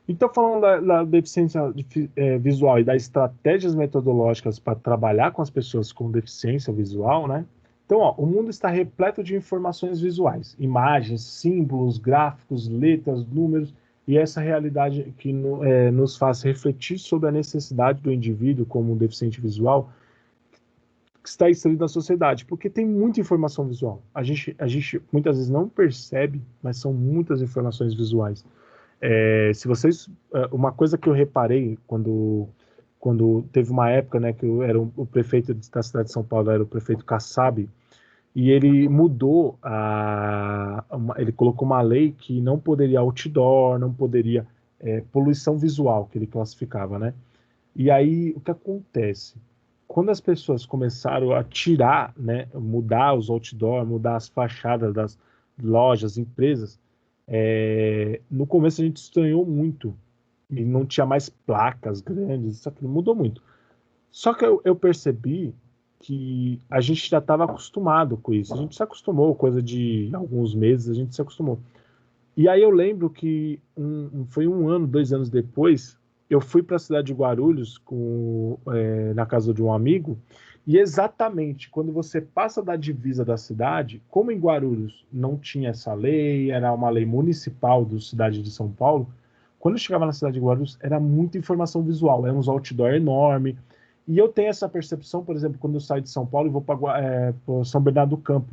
Então, falando da deficiência visual e das estratégias metodológicas para trabalhar com as pessoas com deficiência visual, né? Então, ó, o mundo está repleto de informações visuais, imagens, símbolos, gráficos, letras, números, e essa realidade que nos faz refletir sobre a necessidade do indivíduo como um deficiente visual que está inserido na sociedade, porque tem muita informação visual. A gente muitas vezes não percebe, mas são muitas informações visuais. Se vocês, uma coisa que eu reparei quando teve uma época, né, que eu era o prefeito da cidade de São Paulo, era o prefeito Kassab, e ele mudou ele colocou uma lei que não poderia outdoor, não poderia poluição visual, que ele classificava, né? E aí o que acontece? Quando as pessoas começaram a tirar, né, mudar os outdoor, mudar as fachadas das lojas, empresas, no começo a gente estranhou muito e não tinha mais placas grandes, isso aqui mudou muito. Só que eu percebi que a gente já estava acostumado com isso. A gente se acostumou, coisa de alguns meses, a gente se acostumou. E aí eu lembro que foi um ano, 2 anos depois, eu fui para a cidade de Guarulhos na casa de um amigo, e exatamente quando você passa da divisa da cidade, como em Guarulhos não tinha essa lei, era uma lei municipal da cidade de São Paulo, quando eu chegava na cidade de Guarulhos era muita informação visual, era uns outdoor enorme, e eu tenho essa percepção, por exemplo, quando eu saio de São Paulo e vou para São Bernardo do Campo,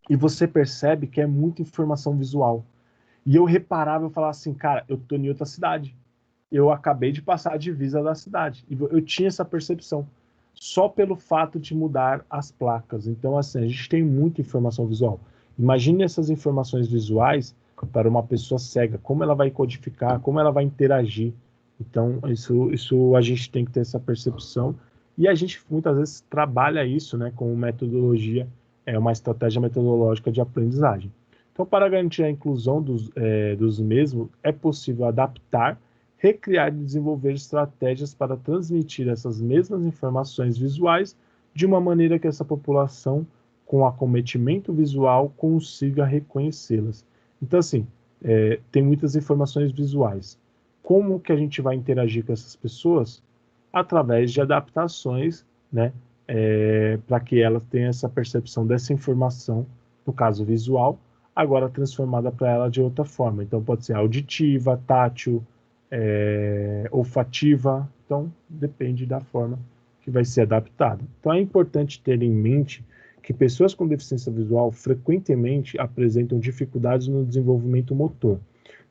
e você percebe que é muita informação visual. E eu reparava, eu falava assim, cara, eu tô em outra cidade. Eu acabei de passar a divisa da cidade. E eu tinha essa percepção. Só pelo fato de mudar as placas. Então, assim, a gente tem muita informação visual. Imagine essas informações visuais para uma pessoa cega. Como ela vai codificar, como ela vai interagir. Então, isso a gente tem que ter essa percepção. E a gente, muitas vezes, trabalha isso, né, com metodologia, uma estratégia metodológica de aprendizagem. Então, para garantir a inclusão dos mesmos, é possível adaptar, recriar e desenvolver estratégias para transmitir essas mesmas informações visuais de uma maneira que essa população, com acometimento visual, consiga reconhecê-las. Então, assim, tem muitas informações visuais. Como que a gente vai interagir com essas pessoas? Através de adaptações, né, para que elas tenham essa percepção dessa informação, no caso visual, agora transformada para ela de outra forma. Então pode ser auditiva, tátil, olfativa. Então depende da forma que vai ser adaptada. Então é importante ter em mente que pessoas com deficiência visual frequentemente apresentam dificuldades no desenvolvimento motor,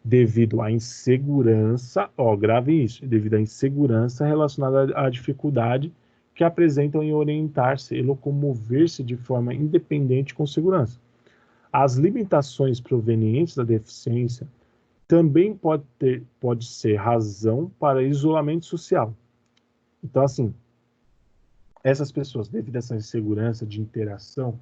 devido à insegurança, ó, grave isso, devido à insegurança relacionada à dificuldade que apresentam em orientar-se e locomover-se de forma independente com segurança. As limitações provenientes da deficiência também pode ser razão para isolamento social. Então, assim, essas pessoas, devido a essa insegurança de interação,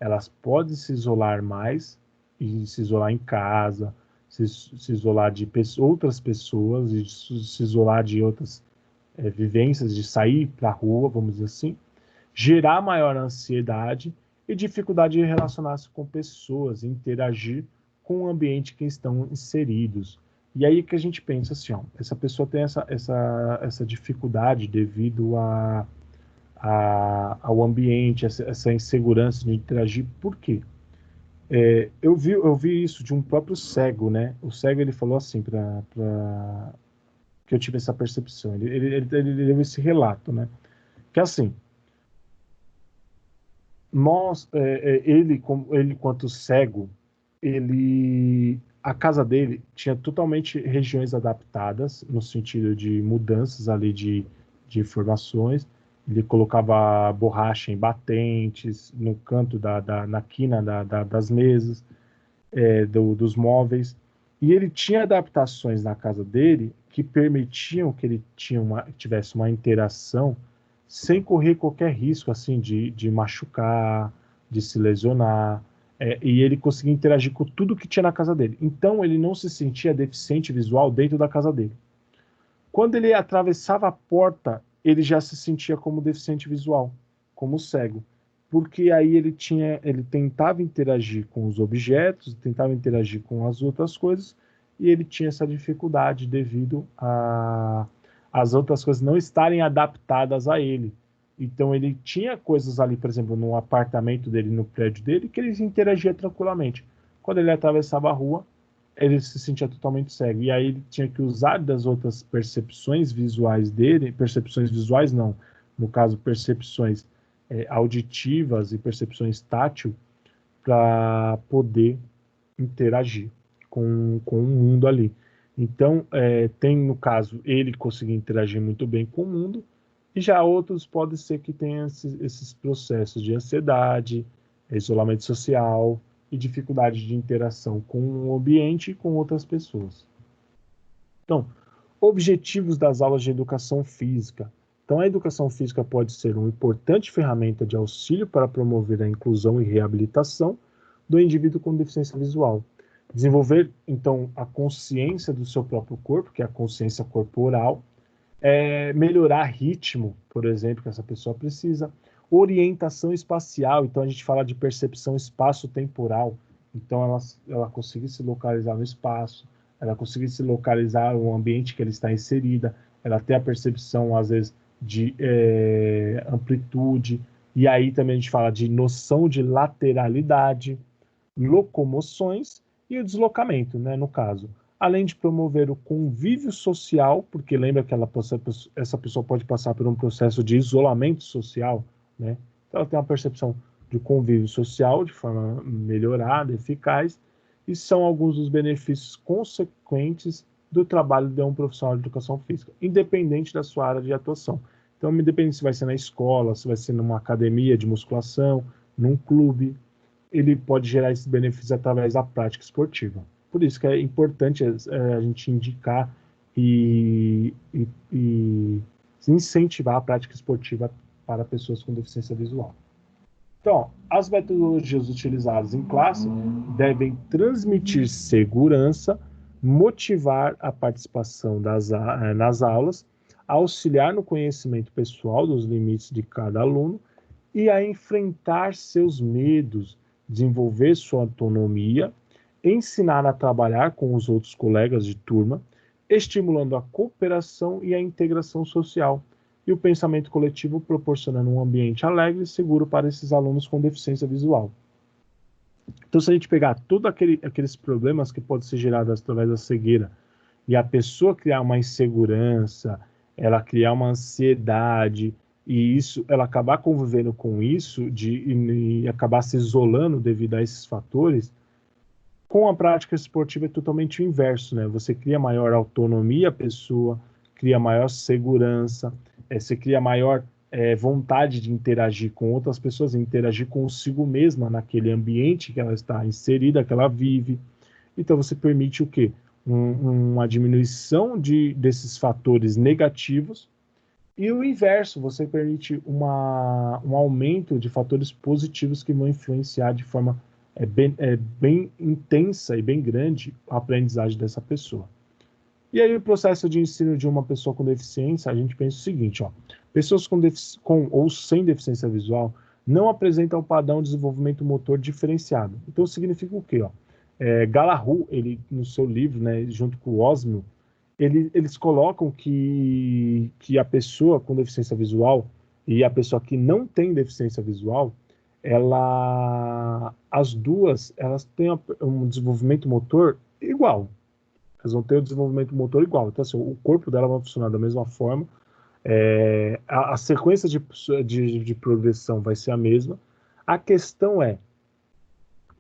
elas podem se isolar mais e se isolar em casa, se isolar de outras pessoas, e se isolar de outras vivências, de sair para a rua, vamos dizer assim, gerar maior ansiedade e dificuldade de relacionar-se com pessoas, interagir com o ambiente que estão inseridos. E aí que a gente pensa assim, ó, essa pessoa tem essa dificuldade devido ao ambiente, essa insegurança de interagir. Por quê? Eu vi isso de um próprio cego, né? O cego ele falou assim que eu tive essa percepção. Ele deu esse relato, né? Que assim, ele quanto cego, a casa dele tinha totalmente regiões adaptadas no sentido de mudanças ali de informações. Ele colocava borracha em batentes no canto na quina das mesas, dos móveis. E ele tinha adaptações na casa dele que permitiam que ele tivesse uma interação sem correr qualquer risco assim de machucar, de se lesionar. E ele conseguia interagir com tudo que tinha na casa dele. Então ele não se sentia deficiente visual dentro da casa dele. Quando ele atravessava a porta, ele já se sentia como deficiente visual, como cego, porque aí ele tentava interagir com os objetos, tentava interagir com as outras coisas, e ele tinha essa dificuldade devido às outras coisas não estarem adaptadas a ele. Então ele tinha coisas ali, por exemplo, no apartamento dele, no prédio dele, que ele interagia tranquilamente. Quando ele atravessava a rua, ele se sentia totalmente cego. E aí ele tinha que usar das outras percepções visuais dele, percepções visuais não, no caso percepções auditivas e percepções tátil, para poder interagir com o mundo ali. Então, tem no caso, ele conseguir interagir muito bem com o mundo, e já outros pode ser que tenham esses processos de ansiedade, isolamento social e dificuldade de interação com o ambiente e com outras pessoas. Então, objetivos das aulas de educação física. Então, a educação física pode ser uma importante ferramenta de auxílio para promover a inclusão e reabilitação do indivíduo com deficiência visual. Desenvolver, então, a consciência do seu próprio corpo, que é a consciência corporal, melhorar ritmo, por exemplo, que essa pessoa precisa, orientação espacial, então a gente fala de percepção espaço-temporal, então ela conseguir se localizar no espaço, ela conseguir se localizar no ambiente que ela está inserida, ela ter a percepção, às vezes, de amplitude, e aí também a gente fala de noção de lateralidade, locomoções e o deslocamento, né, no caso. Além de promover o convívio social, porque lembra que essa pessoa pode passar por um processo de isolamento social, né? Então ela tem uma percepção de convívio social de forma melhorada, eficaz, e são alguns dos benefícios consequentes do trabalho de um profissional de educação física, independente da sua área de atuação. Então, independente se vai ser na escola, se vai ser numa academia de musculação, num clube, ele pode gerar esses benefícios através da prática esportiva. Por isso que é importante a gente indicar e incentivar a prática esportiva para pessoas com deficiência visual. Então, as metodologias utilizadas em classe devem transmitir segurança, motivar a participação nas aulas, auxiliar no conhecimento pessoal dos limites de cada aluno e a enfrentar seus medos, desenvolver sua autonomia, ensinar a trabalhar com os outros colegas de turma, estimulando a cooperação e a integração social, e o pensamento coletivo proporcionando um ambiente alegre e seguro para esses alunos com deficiência visual. Então, se a gente pegar todos aqueles problemas que podem ser gerados através da cegueira, e a pessoa criar uma insegurança, ela criar uma ansiedade, e isso, ela acabar convivendo com isso, e acabar se isolando devido a esses fatores, com a prática esportiva é totalmente o inverso, né? Você cria maior autonomia à pessoa, cria maior segurança, você cria maior vontade de interagir com outras pessoas, interagir consigo mesma naquele ambiente que ela está inserida, que ela vive. Então você permite o quê? Uma diminuição desses fatores negativos, e o inverso, você permite um aumento de fatores positivos que vão influenciar de forma bem intensa e bem grande a aprendizagem dessa pessoa. E aí o processo de ensino de uma pessoa com deficiência, a gente pensa o seguinte, ó, pessoas com ou sem deficiência visual não apresentam padrão de desenvolvimento motor diferenciado. Então significa o quê? Ó? Gallagher, ele, no seu livro, né, junto com o Osmio, eles colocam que a pessoa com deficiência visual e a pessoa que não tem deficiência visual, as duas, elas têm um desenvolvimento motor igual. Elas vão ter o desenvolvimento motor igual. Então, assim, o corpo dela vai funcionar da mesma forma, a sequência de progressão vai ser a mesma. A questão é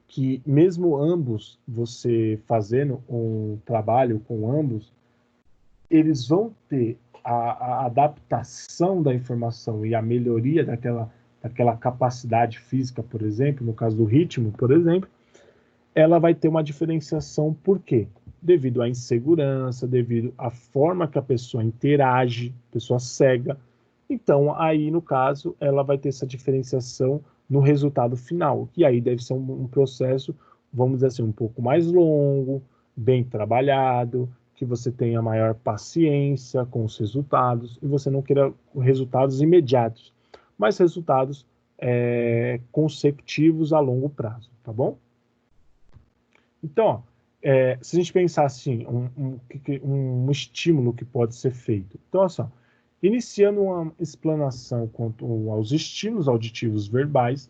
que, mesmo ambos, você fazendo um trabalho com ambos, eles vão ter a adaptação da informação e a melhoria daquela capacidade física, por exemplo, no caso do ritmo, por exemplo, ela vai ter uma diferenciação. Por quê? Devido à insegurança, devido à forma que a pessoa interage, pessoa cega. Então, aí, no caso, ela vai ter essa diferenciação no resultado final, que aí deve ser um processo, vamos dizer assim, um pouco mais longo, bem trabalhado, que você tenha maior paciência com os resultados e você não queira resultados imediatos, mas resultados consecutivos a longo prazo, tá bom? Então, ó, se a gente pensar assim, um estímulo que pode ser feito. Então, assim, ó, iniciando uma explanação quanto aos estímulos auditivos verbais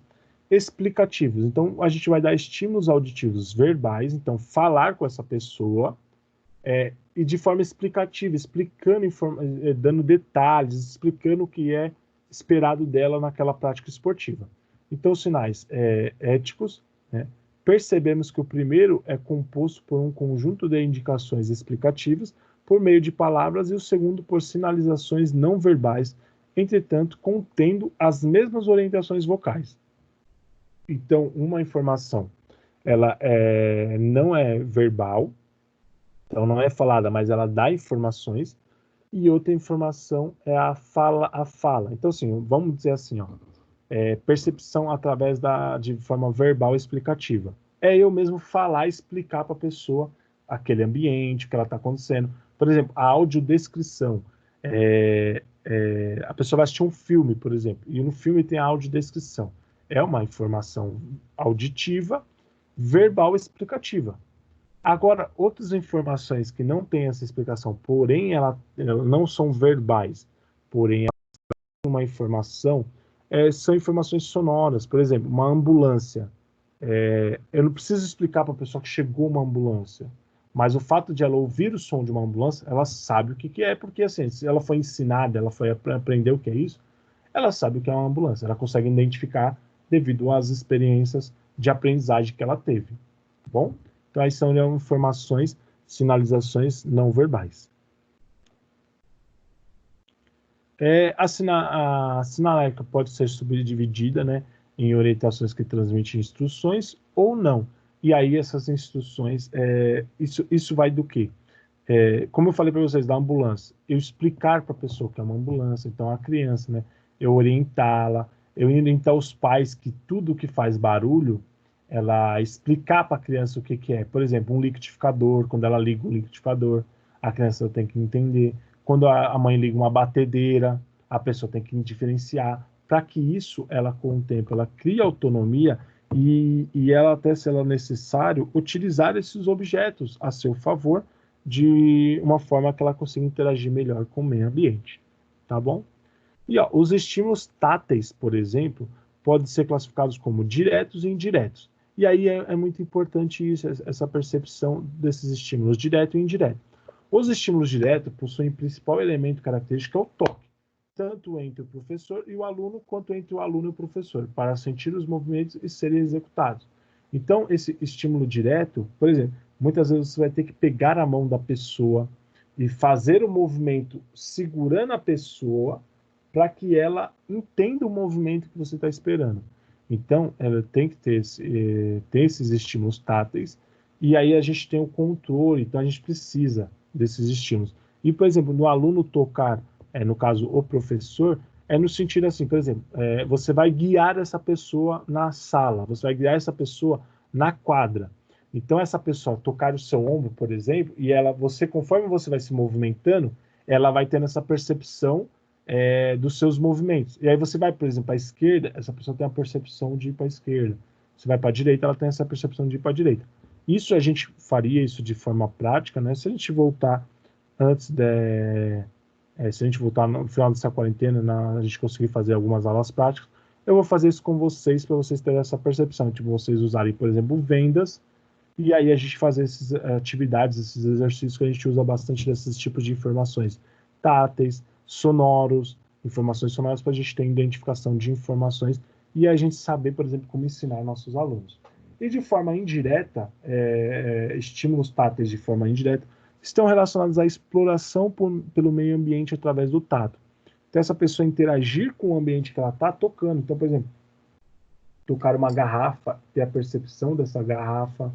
explicativos. Então, a gente vai dar estímulos auditivos verbais, então, falar com essa pessoa, e de forma explicativa, explicando, dando detalhes, explicando o que é esperado dela naquela prática esportiva. Então, sinais éticos, né? Percebemos que o primeiro é composto por um conjunto de indicações explicativas por meio de palavras e o segundo por sinalizações não verbais, entretanto, contendo as mesmas orientações vocais. Então, uma informação, ela não é verbal, então não é falada, mas ela dá informações, e outra informação é a fala. Então, assim, vamos dizer assim, ó, percepção através de forma verbal explicativa. É eu mesmo falar e explicar para a pessoa aquele ambiente, o que ela está acontecendo. Por exemplo, a audiodescrição. A pessoa vai assistir um filme, por exemplo, e no filme tem a audiodescrição. É uma informação auditiva, verbal explicativa. Agora, outras informações que não têm essa explicação, porém elas não são verbais, porém uma informação, são informações sonoras. Por exemplo, uma ambulância. Eu não preciso explicar para a pessoa que chegou uma ambulância, mas o fato de ela ouvir o som de uma ambulância, ela sabe o que, que é, porque assim, se ela foi ensinada, ela foi aprender o que é isso, ela sabe o que é uma ambulância, ela consegue identificar devido às experiências de aprendizagem que ela teve. Tá bom? Então, aí são informações, sinalizações não verbais. A sinalética pode ser subdividida, né, em orientações que transmitem instruções ou não. E aí essas instruções, isso vai do quê? Como eu falei para vocês, da ambulância, eu explicar para a pessoa que é uma ambulância, então a criança, né, eu orientá-la, eu orientar os pais que tudo que faz barulho, ela explicar para a criança o que, que é. Por exemplo, um liquidificador, quando ela liga o liquidificador, a criança tem que entender. Quando a mãe liga uma batedeira, a pessoa tem que diferenciar. Para que isso, ela com o tempo, ela cria autonomia e ela, até se ela necessário, utilizar esses objetos a seu favor de uma forma que ela consiga interagir melhor com o meio ambiente, tá bom? E ó, os estímulos táteis, por exemplo, podem ser classificados como diretos e indiretos. E aí é muito importante isso, essa percepção desses estímulos direto e indireto. Os estímulos diretos possuem o principal elemento característico, é o toque, tanto entre o professor e o aluno, quanto entre o aluno e o professor, para sentir os movimentos e serem executados. Então, esse estímulo direto, por exemplo, muitas vezes você vai ter que pegar a mão da pessoa e fazer o movimento segurando a pessoa para que ela entenda o movimento que você está esperando. Então, ela tem que ter esses estímulos táteis, e aí a gente tem o controle, então a gente precisa desses estímulos. E, por exemplo, no aluno tocar, no caso, o professor, é no sentido assim, por exemplo, você vai guiar essa pessoa na sala, você vai guiar essa pessoa na quadra. Então, essa pessoa tocar o seu ombro, por exemplo, e conforme você vai se movimentando, ela vai tendo essa percepção dos seus movimentos. E aí você vai, por exemplo, para a esquerda, essa pessoa tem a percepção de ir para a esquerda. Você vai para a direita, ela tem essa percepção de ir para a direita. Isso a gente faria isso de forma prática, né? Se a gente voltar se a gente voltar no final dessa quarentena, a gente conseguir fazer algumas aulas práticas, eu vou fazer isso com vocês para vocês terem essa percepção, tipo, vocês usarem, por exemplo, vendas, e aí a gente fazer essas atividades, esses exercícios que a gente usa bastante desses tipos de informações táteis, sonoros, informações sonoras para a gente ter identificação de informações e a gente saber, por exemplo, como ensinar nossos alunos. E de forma indireta, estímulos táteis de forma indireta estão relacionados à exploração pelo meio ambiente através do tato. Então, essa pessoa interagir com o ambiente que ela está tocando. Então, por exemplo, tocar uma garrafa, ter a percepção dessa garrafa,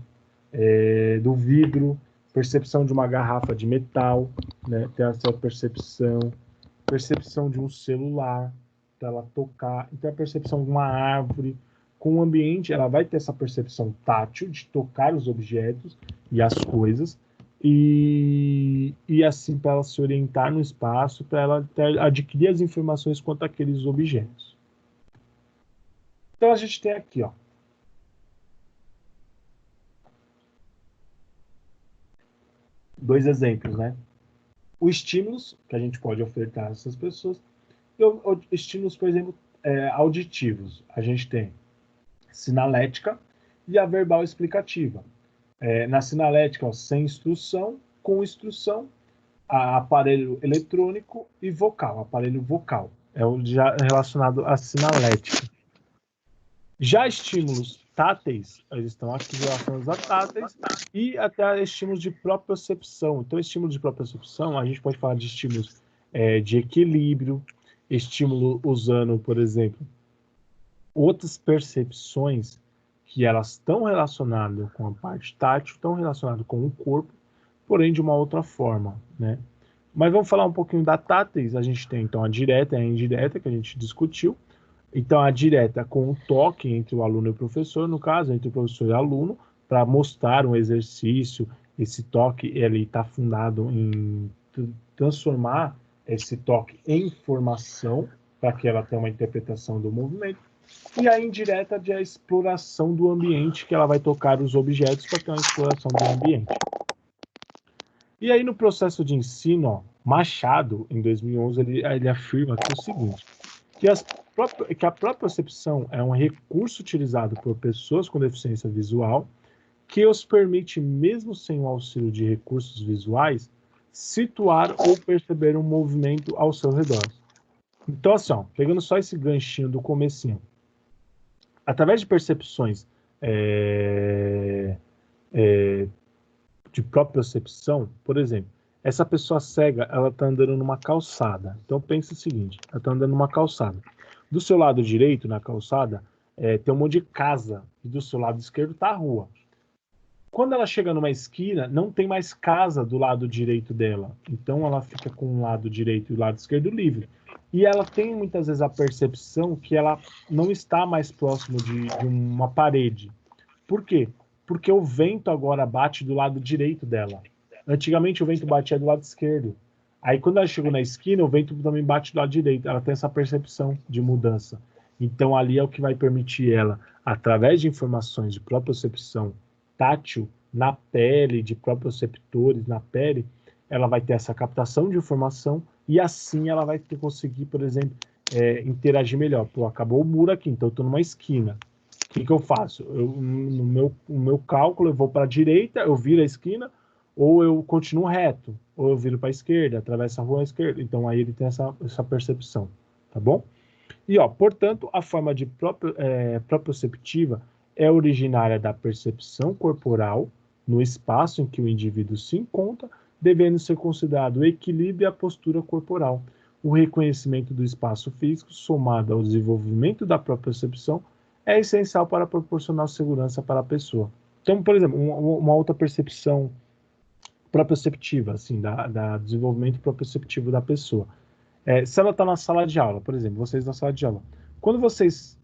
do vidro, percepção de uma garrafa de metal, né, ter essa percepção de um celular, para ela tocar, então a percepção de uma árvore. Com o ambiente, ela vai ter essa percepção tátil de tocar os objetos e as coisas, e assim para ela se orientar no espaço, para ela adquirir as informações quanto àqueles objetos. Então a gente tem aqui, ó, dois exemplos, né? O estímulos que a gente pode ofertar a essas pessoas, e estímulos, por exemplo, auditivos. A gente tem sinalética e a verbal explicativa. Na sinalética, sem instrução, com instrução, aparelho eletrônico e vocal, aparelho vocal. É o já relacionado à sinalética. Já estímulos táteis, eles estão aqui relacionados a táteis e até estímulos de propriocepção. Então, estímulos de propriocepção, a gente pode falar de estímulos de equilíbrio, estímulo usando, por exemplo, outras percepções que elas estão relacionadas com a parte tátil, estão relacionadas com o corpo, porém de uma outra forma, né? Mas vamos falar um pouquinho da táteis. A gente tem, então, a direta e a indireta, que a gente discutiu. Então, a direta com o toque entre o aluno e o professor, no caso, entre o professor e o aluno, para mostrar um exercício. Esse toque ele está fundado em transformar esse toque em informação, para que ela tenha uma interpretação do movimento. E a indireta de a exploração do ambiente, que ela vai tocar os objetos para ter uma exploração do ambiente. E aí, no processo de ensino, ó, Machado, em 2011, ele afirma aqui o seguinte, que a propriocepção é um recurso utilizado por pessoas com deficiência visual que os permite, mesmo sem o auxílio de recursos visuais, situar ou perceber um movimento ao seu redor. Então, assim, ó, pegando só esse ganchinho do comecinho, através de percepções de propriocepção, por exemplo, essa pessoa cega, ela está andando numa calçada. Então, pensa o seguinte, ela está andando numa calçada. Do seu lado direito, na calçada, tem um monte de casa, e do seu lado esquerdo está a rua. Quando ela chega numa esquina, não tem mais casa do lado direito dela. Então, ela fica com o lado direito e o lado esquerdo livre. E ela tem, muitas vezes, a percepção que ela não está mais próximo de uma parede. Por quê? Porque o vento agora bate do lado direito dela. Antigamente, o vento batia do lado esquerdo. Aí, quando ela chegou na esquina, o vento também bate do lado direito. Ela tem essa percepção de mudança. Então, ali é o que vai permitir ela, através de informações de propriocepção tátil na pele, de proprioceptores na pele, ela vai ter essa captação de informação e assim ela vai conseguir, por exemplo, interagir melhor. Pô, acabou o muro aqui, então eu estou numa esquina. O que eu faço? No meu cálculo, eu vou para a direita, eu viro a esquina, ou eu continuo reto, ou eu viro para a esquerda, atravesso a rua à esquerda. Então aí ele tem essa percepção, tá bom? E, ó, portanto, a forma de proprioceptiva é originária da percepção corporal no espaço em que o indivíduo se encontra, devendo ser considerado o equilíbrio e a postura corporal. O reconhecimento do espaço físico, somado ao desenvolvimento da propriocepção, é essencial para proporcionar segurança para a pessoa. Então, por exemplo, uma outra percepção proprioceptiva, assim, da desenvolvimento proprioceptivo da pessoa. Se ela está na sala de aula, por exemplo, vocês na sala de aula, quando vocês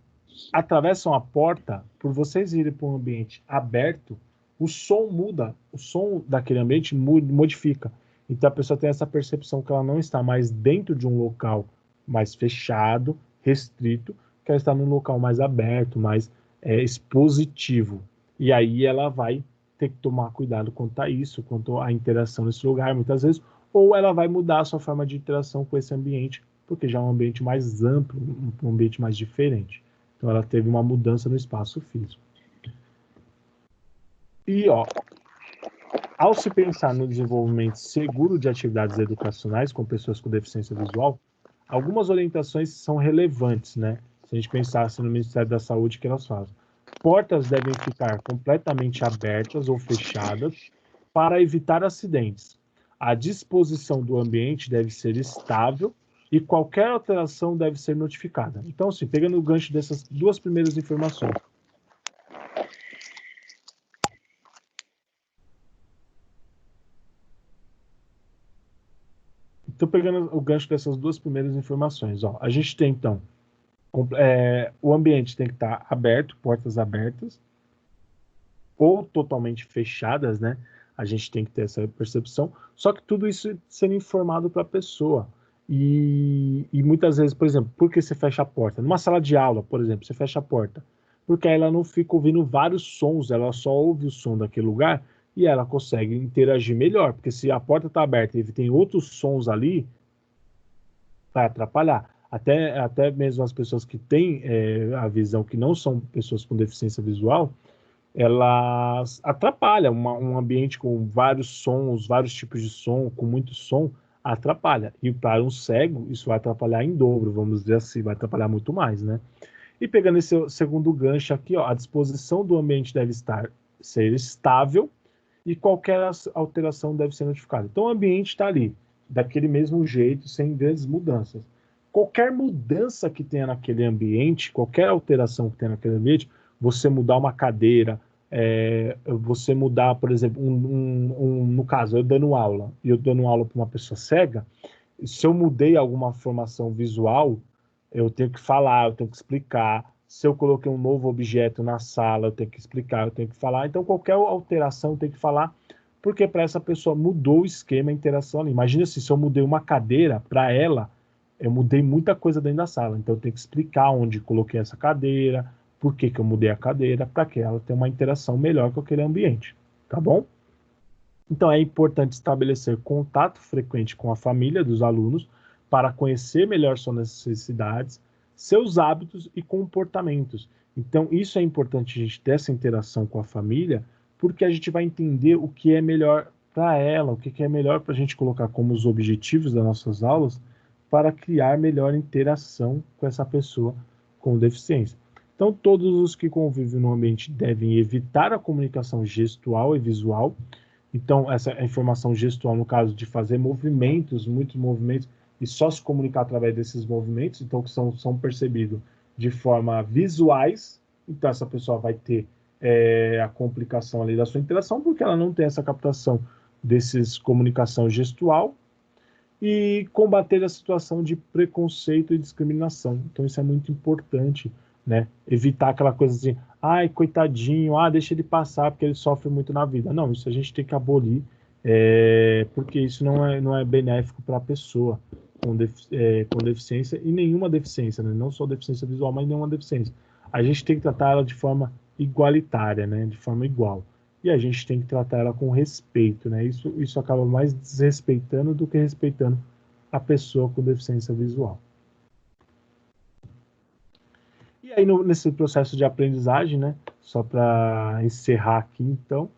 atravessam a porta, por vocês irem para um ambiente aberto, o som muda, o som daquele ambiente modifica. Então a pessoa tem essa percepção que ela não está mais dentro de um local mais fechado, restrito, que ela está num local mais aberto, mais expositivo. E aí ela vai ter que tomar cuidado quanto a isso, quanto à interação nesse lugar, muitas vezes, ou ela vai mudar a sua forma de interação com esse ambiente, porque já é um ambiente mais amplo, um ambiente mais diferente. Então ela teve uma mudança no espaço físico. E, ó, ao se pensar no desenvolvimento seguro de atividades educacionais com pessoas com deficiência visual, algumas orientações são relevantes, né? Se a gente pensasse no Ministério da Saúde, que elas fazem. Portas devem ficar completamente abertas ou fechadas para evitar acidentes. A disposição do ambiente deve ser estável e qualquer alteração deve ser notificada. Então, assim, pegando o gancho dessas duas primeiras informações. Então, pegando o gancho dessas duas primeiras informações, ó, a gente tem, então, o ambiente tem que estar aberto, portas abertas, ou totalmente fechadas, né? A gente tem que ter essa percepção, só que tudo isso sendo informado para a pessoa. E muitas vezes, por exemplo, por que você fecha a porta? Numa sala de aula, por exemplo, você fecha a porta. Porque aí ela não fica ouvindo vários sons, ela só ouve o som daquele lugar, e ela consegue interagir melhor, porque se a porta está aberta e tem outros sons ali, vai atrapalhar. Até mesmo as pessoas que têm a visão, que não são pessoas com deficiência visual, elas atrapalham. Um ambiente com vários sons, vários tipos de som, com muito som, atrapalha. E para um cego, isso vai atrapalhar em dobro, vamos dizer assim, vai atrapalhar muito mais, né? E pegando esse segundo gancho aqui, ó, a disposição do ambiente deve ser estável e qualquer alteração deve ser notificada. Então o ambiente está ali, daquele mesmo jeito, sem grandes mudanças. Qualquer mudança que tenha naquele ambiente, qualquer alteração que tenha naquele ambiente, você mudar uma cadeira, você mudar, por exemplo, no caso, eu dando aula, e eu dando aula para uma pessoa cega, se eu mudei alguma formação visual, eu tenho que falar, eu tenho que explicar. Se eu coloquei um novo objeto na sala, eu tenho que explicar, eu tenho que falar. Então, qualquer alteração eu tenho que falar, porque para essa pessoa mudou o esquema, a interação ali. Imagina se eu mudei uma cadeira, para ela, eu mudei muita coisa dentro da sala. Então, eu tenho que explicar onde coloquei essa cadeira, por que eu mudei a cadeira, para que ela tenha uma interação melhor com aquele ambiente. Tá bom? Então, é importante estabelecer contato frequente com a família dos alunos para conhecer melhor suas necessidades, seus hábitos e comportamentos. Então, isso é importante a gente ter essa interação com a família, porque a gente vai entender o que é melhor para ela, o que é melhor para a gente colocar como os objetivos das nossas aulas para criar melhor interação com essa pessoa com deficiência. Então, todos os que convivem no ambiente devem evitar a comunicação gestual e visual. Então, essa informação gestual, no caso de fazer movimentos, muitos movimentos, e só se comunicar através desses movimentos, então que são percebidos de forma visuais, então essa pessoa vai ter a complicação ali da sua interação, porque ela não tem essa captação desses comunicação gestual, e combater a situação de preconceito e discriminação. Então isso é muito importante, né? Evitar aquela coisa assim, ai, coitadinho, deixa ele passar porque ele sofre muito na vida. Não, isso a gente tem que abolir, porque isso não é benéfico para a pessoa com deficiência e nenhuma deficiência, né? Não só deficiência visual, mas nenhuma deficiência. A gente tem que tratar ela de forma igualitária, né? De forma igual. E a gente tem que tratar ela com respeito, né? Isso acaba mais desrespeitando do que respeitando a pessoa com deficiência visual. E aí, nesse processo de aprendizagem, né? Só para encerrar aqui, então,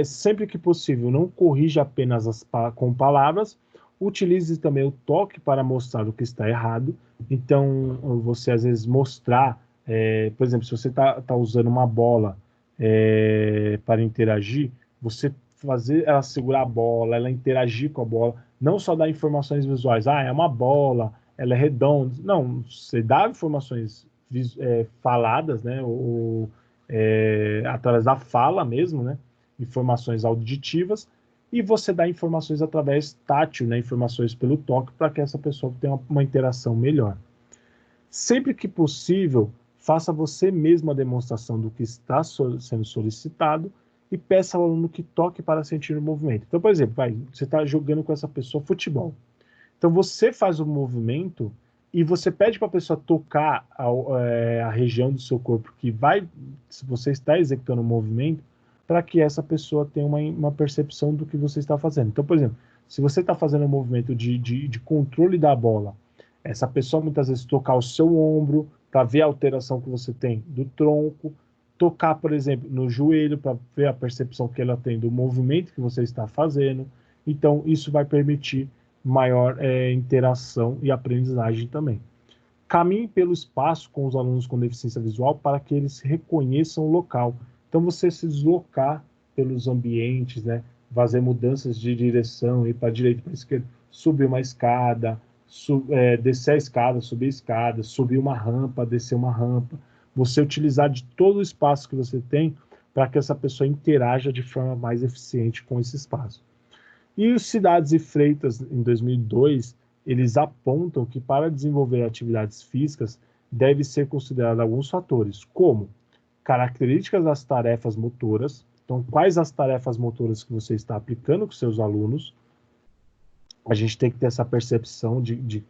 sempre que possível, não corrija apenas com palavras, utilize também o toque para mostrar o que está errado. Então, você às vezes mostrar, por exemplo, se você tá usando uma bola para interagir, você fazer ela segurar a bola, ela interagir com a bola, não só dar informações visuais, é uma bola, ela é redonda. Não, você dá informações faladas, né, ou através da fala mesmo, né, informações auditivas, e você dá informações através tátil, né, informações pelo toque, para que essa pessoa tenha uma interação melhor. Sempre que possível, faça você mesmo a demonstração do que está sendo solicitado e peça ao aluno que toque para sentir o movimento. Então, por exemplo, você está jogando com essa pessoa futebol. Então, você faz o movimento e você pede para a pessoa tocar a região do seu corpo que se você está executando o movimento, para que essa pessoa tenha uma percepção do que você está fazendo. Então, por exemplo, se você está fazendo um movimento de controle da bola, essa pessoa muitas vezes tocar o seu ombro para ver a alteração que você tem do tronco, tocar, por exemplo, no joelho para ver a percepção que ela tem do movimento que você está fazendo. Então, isso vai permitir maior interação e aprendizagem também. Caminhe pelo espaço com os alunos com deficiência visual para que eles reconheçam o local. Então, você se deslocar pelos ambientes, né? Fazer mudanças de direção, ir para a direita, para a esquerda, subir uma escada, descer a escada, subir a escada, subir uma rampa, descer uma rampa. Você utilizar de todo o espaço que você tem para que essa pessoa interaja de forma mais eficiente com esse espaço. E os Cidades e Freitas, em 2002, eles apontam que para desenvolver atividades físicas deve ser considerado alguns fatores, como características das tarefas motoras, então quais as tarefas motoras que você está aplicando com seus alunos. A gente tem que ter essa percepção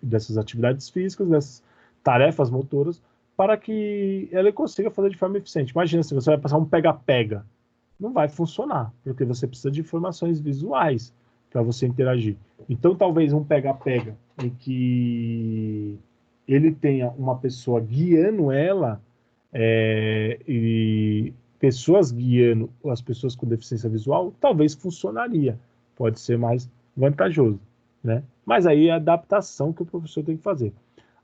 dessas atividades físicas, dessas tarefas motoras, para que ela consiga fazer de forma eficiente. Imagina se você vai passar um pega-pega. não vai funcionar, porque você precisa de informações visuais para você interagir. Então, talvez um pega-pega em que ele tenha uma pessoa guiando ela e pessoas guiando as pessoas com deficiência visual, talvez funcionaria, pode ser mais vantajoso, né? Mas aí é a adaptação que o professor tem que fazer.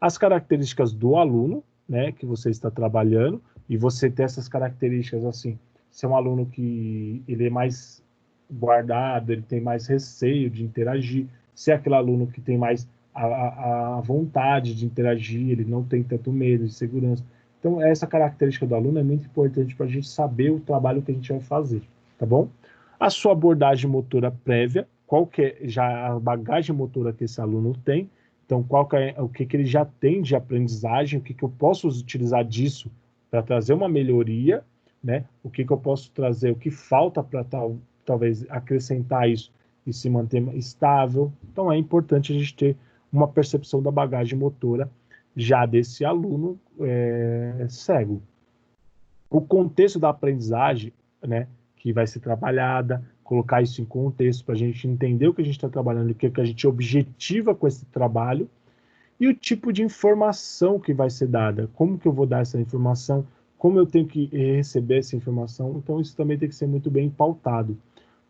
As características do aluno, né, que você está trabalhando, e você ter essas características assim, ser um aluno que ele é mais guardado, ele tem mais receio de interagir, ser aquele aluno que tem mais a vontade de interagir, ele não tem tanto medo, de segurança. Então, essa característica do aluno é muito importante para a gente saber o trabalho que a gente vai fazer, tá bom? A sua abordagem motora prévia, qual que é já a bagagem motora que esse aluno tem, então qual que é, o que, que ele já tem de aprendizagem, o que, que eu posso utilizar disso para trazer uma melhoria, né? O que, que eu posso trazer, o que falta para talvez acrescentar isso e se manter estável. Então, é importante a gente ter uma percepção da bagagem motora já desse aluno cego. O contexto da aprendizagem, né, que vai ser trabalhada, colocar isso em contexto para a gente entender o que a gente está trabalhando, o que a gente objetiva com esse trabalho, e o tipo de informação que vai ser dada, como que eu vou dar essa informação, como eu tenho que receber essa informação. Então, isso também tem que ser muito bem pautado,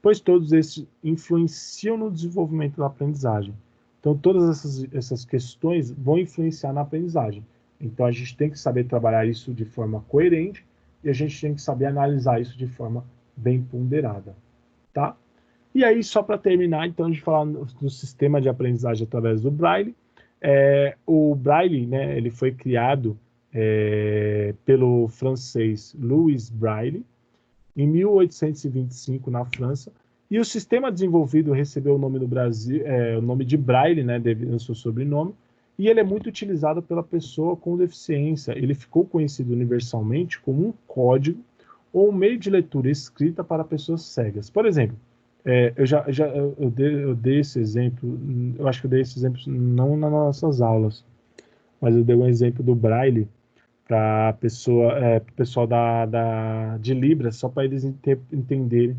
pois todos esses influenciam no desenvolvimento da aprendizagem. Então, todas essas questões vão influenciar na aprendizagem. Então, a gente tem que saber trabalhar isso de forma coerente e a gente tem que saber analisar isso de forma bem ponderada, tá? E aí, só para terminar, então, a gente falar do sistema de aprendizagem através do Braille. O Braille, né, ele foi criado pelo francês Louis Braille, em 1825 na França, e o sistema desenvolvido recebeu o nome do Brasil, o nome de Braille, né, devido ao seu sobrenome, e ele é muito utilizado pela pessoa com deficiência. Ele ficou conhecido universalmente como um código ou um meio de leitura escrita para pessoas cegas. Por exemplo, eu dei esse exemplo, eu acho que eu dei esse exemplo não nas nossas aulas, mas eu dei um exemplo do Braille para o pessoal de Libras, só para eles entenderem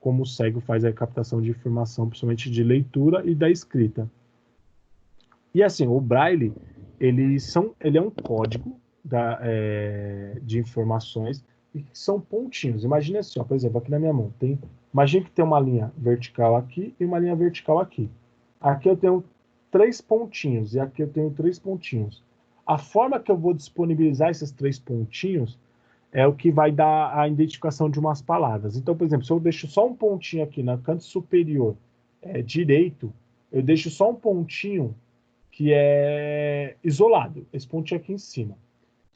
como o cego faz a captação de informação, principalmente de leitura e da escrita. E assim, o Braille, ele é um código de informações e são pontinhos. Imagina assim, ó, por exemplo, aqui na minha mão, imagina que tem uma linha vertical aqui e uma linha vertical aqui. Aqui eu tenho 3 pontinhos e aqui eu tenho 3 pontinhos. A forma que eu vou disponibilizar esses 3 pontinhos é o que vai dar a identificação de umas palavras. Então, por exemplo, se eu deixo só um pontinho aqui no canto superior direito, eu deixo só um pontinho que é isolado, esse pontinho aqui em cima.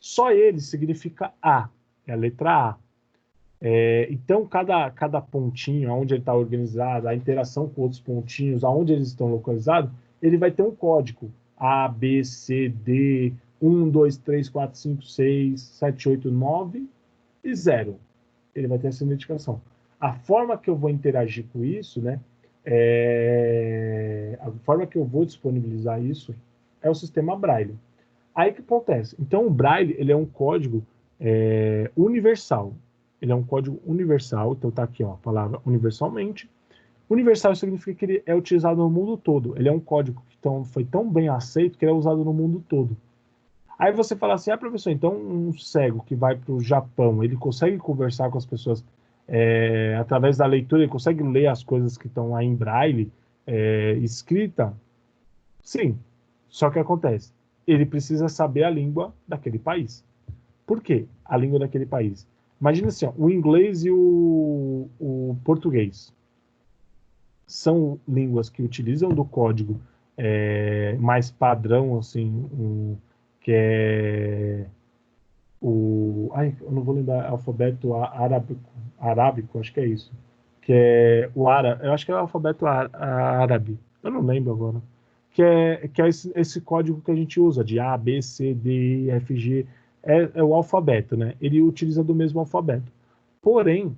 Só ele significa A, é a letra A. Então, cada pontinho, onde ele está organizado, a interação com outros pontinhos, aonde eles estão localizados, ele vai ter um código. A, B, C, D, 1, 2, 3, 4, 5, 6, 7, 8, 9 e 0. Ele vai ter essa identificação. A forma que eu vou interagir com isso, né, a forma que eu vou disponibilizar isso é o sistema Braille. Aí o que acontece? Então, o Braille ele é um código universal. Ele é um código universal, então tá aqui ó, a palavra universalmente. Universal significa que ele é utilizado no mundo todo. Ele é um código que foi tão bem aceito que ele é usado no mundo todo. Aí você fala assim, professor, então um cego que vai para o Japão, ele consegue conversar com as pessoas através da leitura, ele consegue ler as coisas que estão lá em Braille, escrita? Sim. Só que acontece, ele precisa saber a língua daquele país. Por quê? A língua daquele país. Imagina assim, ó, o inglês e o português são línguas que utilizam do código mais padrão, assim, que é eu não vou lembrar, alfabeto arábico, acho que é isso, que é o árabe, eu acho que é o alfabeto árabe, eu não lembro agora, que é esse código que a gente usa, de A, B, C, D, E, F, G, é o alfabeto, né? Ele utiliza do mesmo alfabeto. Porém,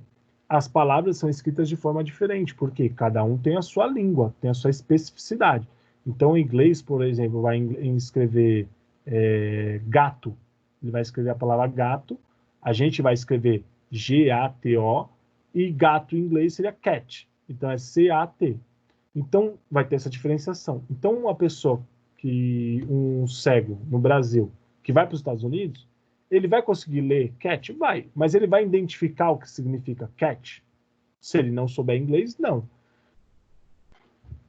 as palavras são escritas de forma diferente, porque cada um tem a sua língua, tem a sua especificidade. Então, em inglês, por exemplo, vai escrever gato, ele vai escrever a palavra gato, a gente vai escrever G-A-T-O, e gato em inglês seria cat. Então, é C-A-T. Então, vai ter essa diferenciação. Então, um cego no Brasil, que vai para os Estados Unidos, ele vai conseguir ler cat? Vai. Mas ele vai identificar o que significa cat? Se ele não souber inglês, não.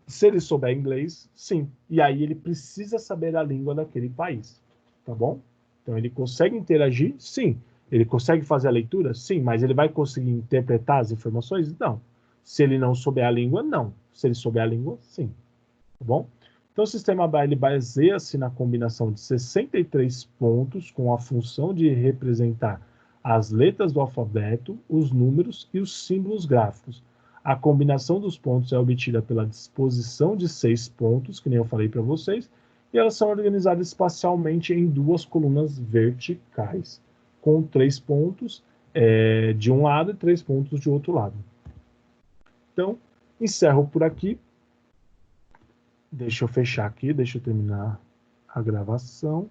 Se ele souber inglês, sim. E aí ele precisa saber a língua daquele país. Tá bom? Então, ele consegue interagir? Sim. Ele consegue fazer a leitura? Sim. Mas ele vai conseguir interpretar as informações? Não. Se ele não souber a língua, não. Se ele souber a língua, sim. Tá bom? Então, o sistema Braille baseia-se na combinação de 63 pontos com a função de representar as letras do alfabeto, os números e os símbolos gráficos. A combinação dos pontos é obtida pela disposição de 6 pontos, que nem eu falei para vocês, e elas são organizadas espacialmente em 2 colunas verticais, com 3 pontos de um lado e 3 pontos de outro lado. Então, encerro por aqui. Deixa eu fechar aqui, deixa eu terminar a gravação.